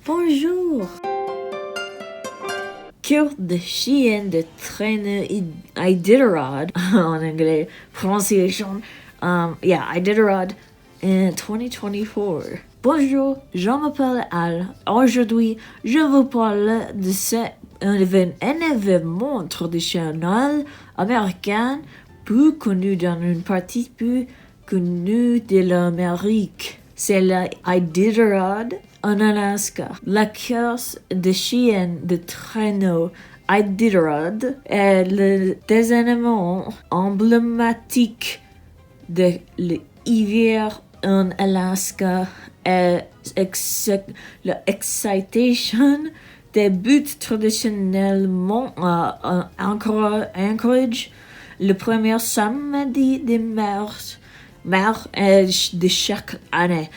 Bonjour. Cœur de chien de traîneaux iditarod en anglais, français. Iditarod in 2024. Bonjour, je m'appelle Al. Aujourd'hui, je vous parle de un événement traditionnel américain plus connu dans une partie plus connue de l'Amérique. C'est l'iditarod en Alaska. La course de chiens de traîneaux iditarod est le événement emblématique de l'hiver en Alaska et l'excitation débute traditionnellement à Anchorage le premier samedi de mars de chaque année.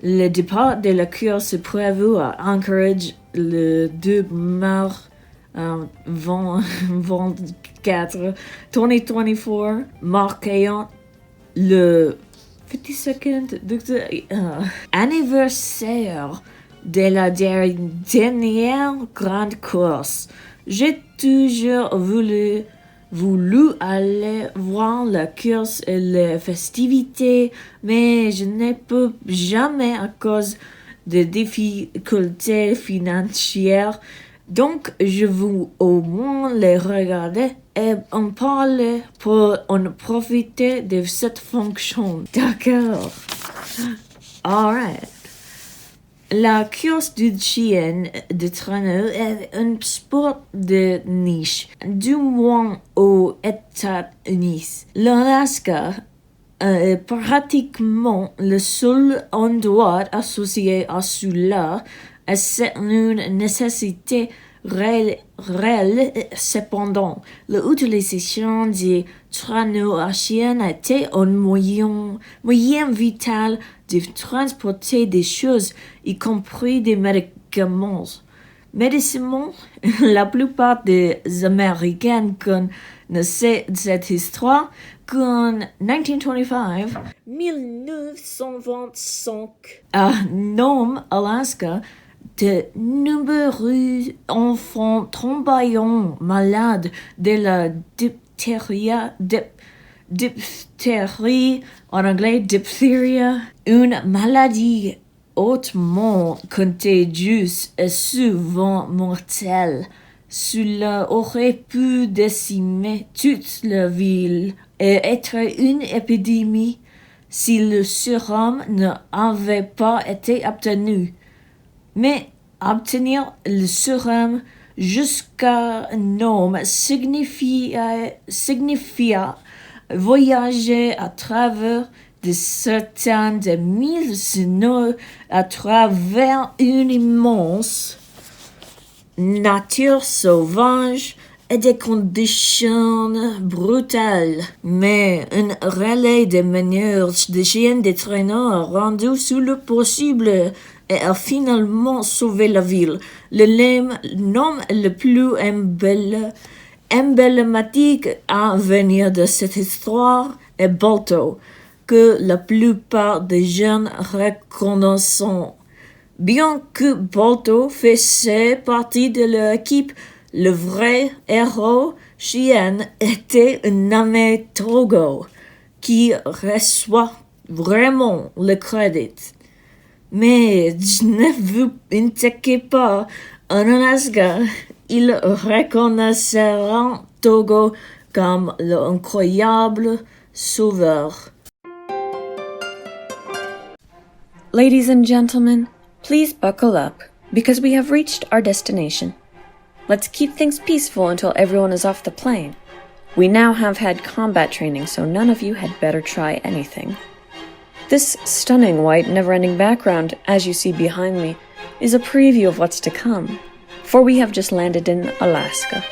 Le départ de la course est prévu à Anchorage le 2 mars 24, 2024, marquant le 52 anniversaire de la dernière grande course. J'ai toujours voulu aller voir la course et les festivités, mais je ne peux jamais à cause de difficultés financières. Donc, je veux au moins les regarder et en parler pour en profiter de cette fonction. D'accord. Alright. La course du chien de traîneau est un sport de niche, du moins aux États-Unis. L'Alaska est pratiquement le seul endroit associé à cela, et c'est une nécessité réelle. Cependant, l'utilisation des traîneaux à chiens a été un moyen vital de transporter des choses, y compris des médicaments. La plupart des Américains connaissent cette histoire qu'en 1925, à Nome, Alaska, de nombreux enfants tombaient malades de la diphtérie, en anglais diphtheria, une maladie hautement contagieuse et souvent mortelle. Cela aurait pu décimer toute la ville et être une épidémie si le sérum n'avait pas été obtenu. Mais obtenir le sérum jusqu'à Nome signifia voyager à travers de certains de mille snows à travers une immense nature sauvage et des conditions brutales. Mais un relais de meneurs de chiens de traîneaux a rendu sous le possible et a finalement sauvé la ville. Le nom le plus emblématique à venir de cette histoire est Bientôt, que la plupart des jeunes reconnaissent. Bien que Bientôt faisait partie de leur équipe, le vrai héros chien était un nommé Togo, qui reçoit vraiment le crédit. Mais ne vous inquiétez pas, en Alaska, ils reconnaîtront Togo comme l'incroyable sauveur. Ladies and gentlemen, please buckle up, because we have reached our destination. Let's keep things peaceful until everyone is off the plane. We now have had combat training, so none of you had better try anything. This stunning white, never-ending background, as you see behind me, is a preview of what's to come, for we have just landed in Alaska.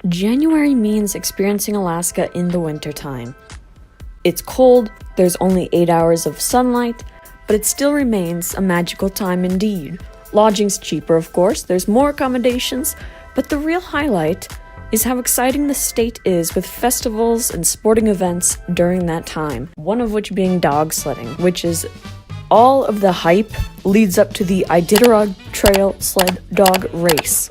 January means experiencing Alaska in the wintertime. It's cold, there's only 8 hours of sunlight, but it still remains a magical time indeed. Lodging's cheaper, of course, there's more accommodations, but the real highlight is how exciting the state is with festivals and sporting events during that time. One of which being dog sledding, which is all of the hype leads up to the Iditarod Trail Sled Dog Race.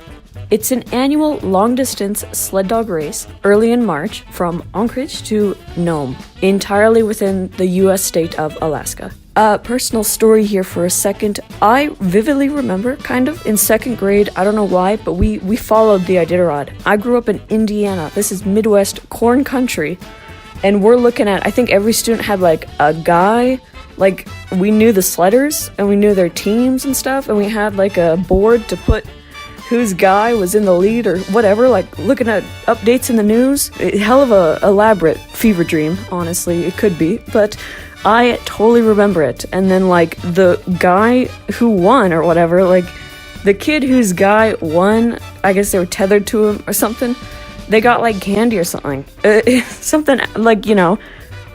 It's an annual long-distance sled dog race early in March from Anchorage to Nome, entirely within the U.S. state of Alaska. Personal story here for a second. I vividly remember, kind of, in second grade, I don't know why, but we followed the Iditarod. I grew up in Indiana. This is Midwest corn country, and we're looking at, I think every student had like a guy, like we knew the sledders, and we knew their teams and stuff, and we had like a board to put whose guy was in the lead or whatever, like looking at updates in the news. Hell of a elaborate fever dream, honestly, it could be, but I totally remember it. And then like the guy who won or whatever, like the kid whose guy won, I guess they were tethered to him or something, they got like candy or something. Something like, you know,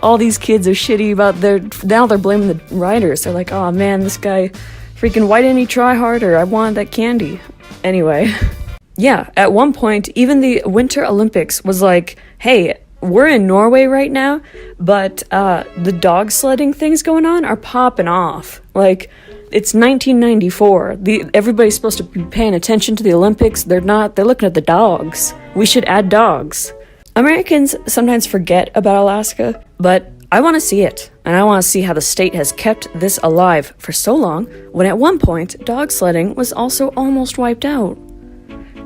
all these kids are shitty about now they're blaming the riders. They're like, oh man, this guy freaking, why didn't he try harder? I wanted that candy. Anyway, yeah, at one point, even the Winter Olympics was like, hey, we're in Norway right now, but the dog sledding things going on are popping off. Like, it's 1994. Everybody's supposed to be paying attention to the Olympics. They're not. They're looking at the dogs. We should add dogs. Americans sometimes forget about Alaska, but I want to see it. And I want to see how the state has kept this alive for so long, when at one point, dog sledding was also almost wiped out.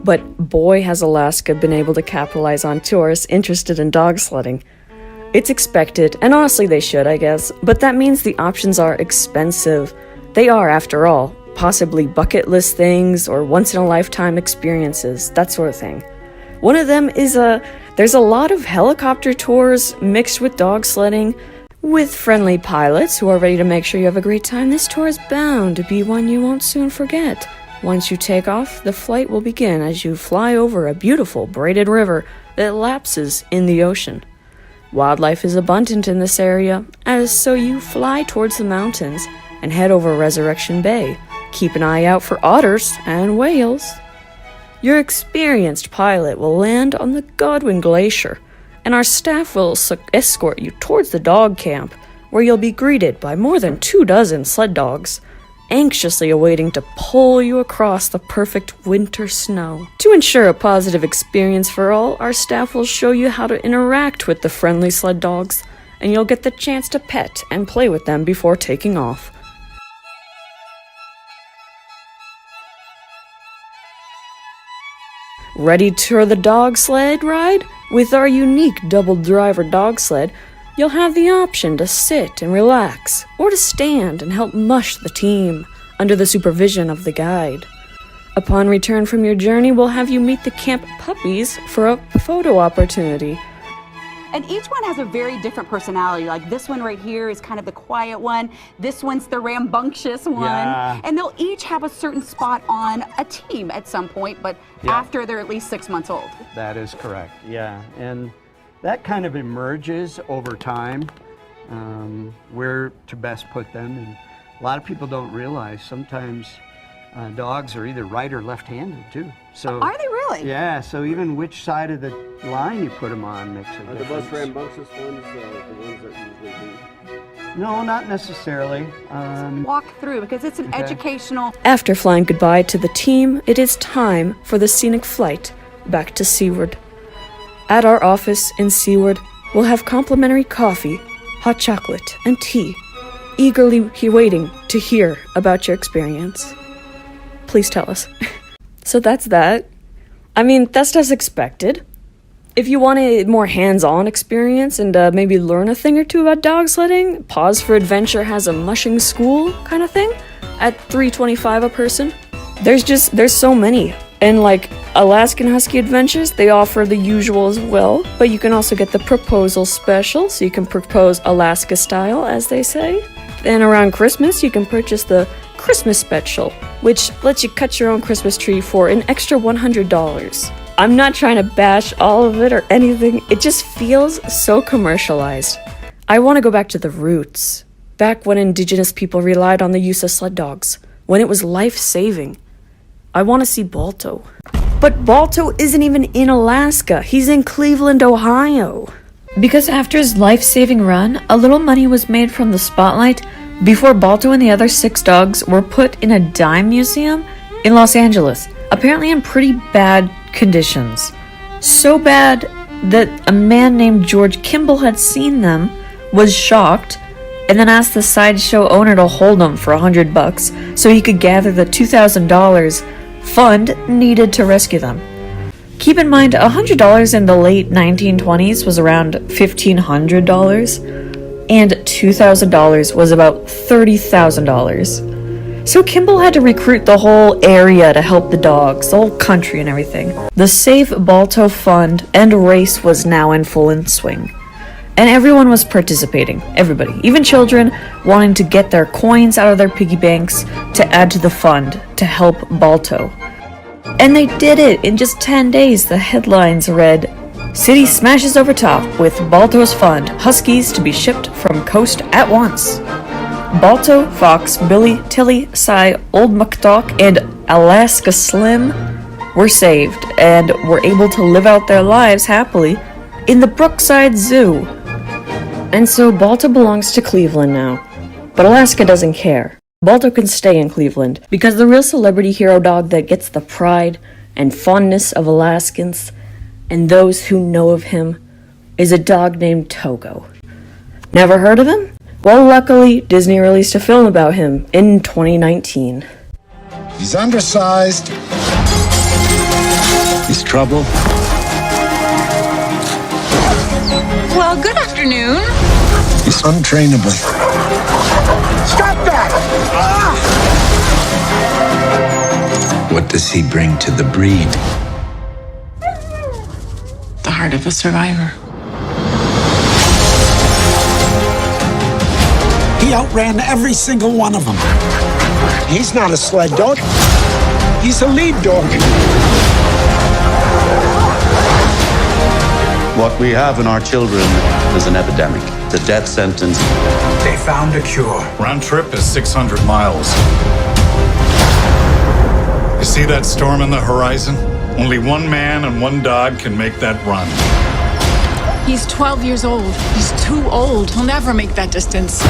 But boy has Alaska been able to capitalize on tourists interested in dog sledding. It's expected, and honestly they should, I guess, but that means the options are expensive. They are, after all, possibly bucket list things or once-in-a-lifetime experiences, that sort of thing. One of them is there's a lot of helicopter tours mixed with dog sledding, with friendly pilots who are ready to make sure you have a great time. This tour is bound to be one you won't soon forget. Once you take off, the flight will begin as you fly over a beautiful braided river that lapses in the ocean. Wildlife is abundant in this area, so you fly towards the mountains and head over Resurrection Bay. Keep an eye out for otters and whales. Your experienced pilot will land on the Godwin Glacier, and our staff will escort you towards the dog camp, where you'll be greeted by more than 24 sled dogs, anxiously awaiting to pull you across the perfect winter snow. To ensure a positive experience for all, our staff will show you how to interact with the friendly sled dogs, and you'll get the chance to pet and play with them before taking off. Ready for the dog sled ride? With our unique double-driver dog sled, you'll have the option to sit and relax, or to stand and help mush the team, under the supervision of the guide. Upon return from your journey, we'll have you meet the camp puppies for a photo opportunity. And each one has a very different personality. Like this one right here is kind of the quiet one. This one's the rambunctious one. Yeah. And they'll each have a certain spot on a team at some point, but after they're at least 6 months old. That is correct, yeah. And that kind of emerges over time, where to best put them. And a lot of people don't realize sometimes dogs are either right or left-handed too. So are they really? Yeah, so even which side of the line you put them on makes a difference. Are the most rambunctious ones the ones that usually lead? No, not necessarily. Walk through, because it's an educational... After flying goodbye to the team, it is time for the scenic flight back to Seward. At our office in Seward, we'll have complimentary coffee, hot chocolate, and tea, eagerly waiting to hear about your experience. Please tell us. So that's that. I mean, that's as expected. If you want a more hands-on experience and maybe learn a thing or two about dog sledding, Pause for Adventure has a mushing school kind of thing at $3.25 a person. There's so many. And like Alaskan Husky Adventures, they offer the usual as well, but you can also get the proposal special, so you can propose Alaska style, as they say. And around Christmas, you can purchase the Christmas special, which lets you cut your own Christmas tree for an extra $100. I'm not trying to bash all of it or anything, it just feels so commercialized. I want to go back to the roots, back when indigenous people relied on the use of sled dogs, when it was life-saving. I want to see Balto. But Balto isn't even in Alaska, he's in Cleveland, Ohio. Because after his life-saving run, a little money was made from the spotlight before Balto and the other 6 dogs were put in a dime museum in Los Angeles, apparently in pretty bad conditions. So bad that a man named George Kimball had seen them, was shocked, and then asked the sideshow owner to hold them for $100 so he could gather the $2,000 fund needed to rescue them. Keep in mind, $100 in the late 1920s was around $1,500, and $2,000 was about $30,000. So Kimball had to recruit the whole area to help the dogs, the whole country and everything. The Save Balto Fund and race was now in full swing. And everyone was participating, everybody, even children wanting to get their coins out of their piggy banks to add to the fund to help Balto. And they did it! In just 10 days, the headlines read, "City smashes over top with Balto's fund, Huskies to be shipped from coast at once." Balto, Fox, Billy, Tilly, Cy, Old McDuck, and Alaska Slim were saved and were able to live out their lives happily in the Brookside Zoo. And so Balto belongs to Cleveland now, but Alaska doesn't care. Balto can stay in Cleveland because the real celebrity hero dog that gets the pride and fondness of Alaskans and those who know of him is a dog named Togo. Never heard of him? Well, luckily, Disney released a film about him in 2019. He's undersized. He's trouble. Well, good afternoon. He's untrainable. Stop that! Ah! What does he bring to the breed? The heart of a survivor. He outran every single one of them. He's not a sled dog. He's a lead dog. What we have in our children is an epidemic. The death sentence. They found a cure. Round trip is 600 miles. You see that storm on the horizon? Only one man and one dog can make that run. He's 12 years old. He's too old. He'll never make that distance.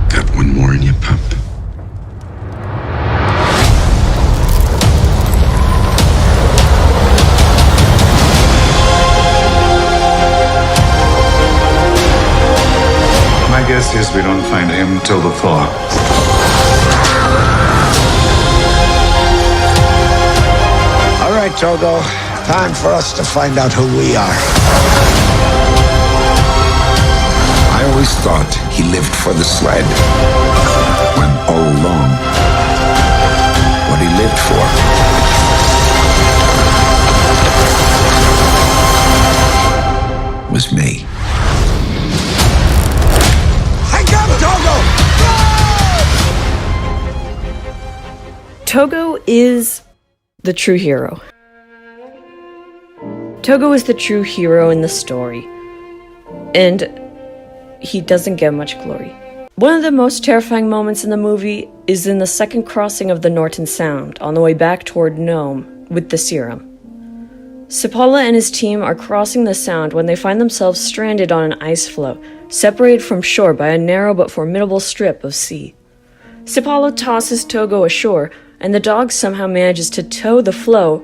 Got one more in you, pup. My guess is we don't find him till the fall. All right, Togo. Time for us to find out who we are. I always thought he lived for the sled. When all along, what he lived for was me. I got Togo! Togo is the true hero. Togo is the true hero in the story, and he doesn't get much glory. One of the most terrifying moments in the movie is in the second crossing of the Norton Sound on the way back toward Nome with the serum. Sepala and his team are crossing the sound when they find themselves stranded on an ice floe, separated from shore by a narrow but formidable strip of sea. Sepala tosses Togo ashore, and the dog somehow manages to tow the floe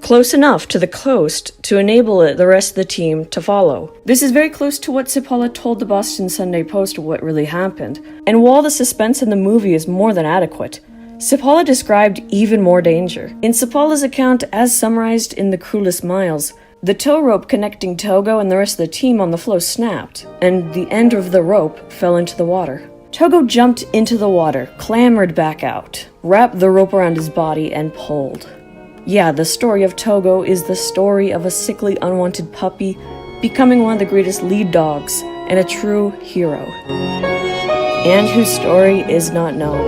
close enough to the coast to enable the rest of the team to follow. This is very close to what Sepala told the Boston Sunday Post what really happened, and while the suspense in the movie is more than adequate, Sepala described even more danger. In Sepala's account, as summarized in The Cruelest Miles, the tow rope connecting Togo and the rest of the team on the floe snapped, and the end of the rope fell into the water. Togo jumped into the water, clambered back out, wrapped the rope around his body, and pulled. Yeah, the story of Togo is the story of a sickly, unwanted puppy becoming one of the greatest lead dogs and a true hero, and whose story is not known.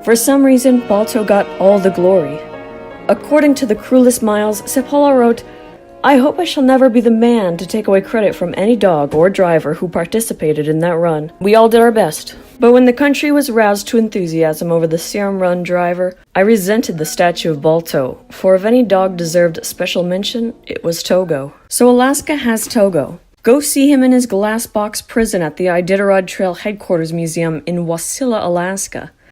For some reason, Balto got all the glory. According to the cruelest Miles, Seppala wrote, "I hope I shall never be the man to take away credit from any dog or driver who participated in that run. We all did our best. But when the country was roused to enthusiasm over the Serum Run driver, I resented the statue of Balto, for if any dog deserved special mention, it was Togo. So Alaska has Togo. Go see him in his glass box prison at the Iditarod Trail Headquarters Museum in Wasilla, Alaska.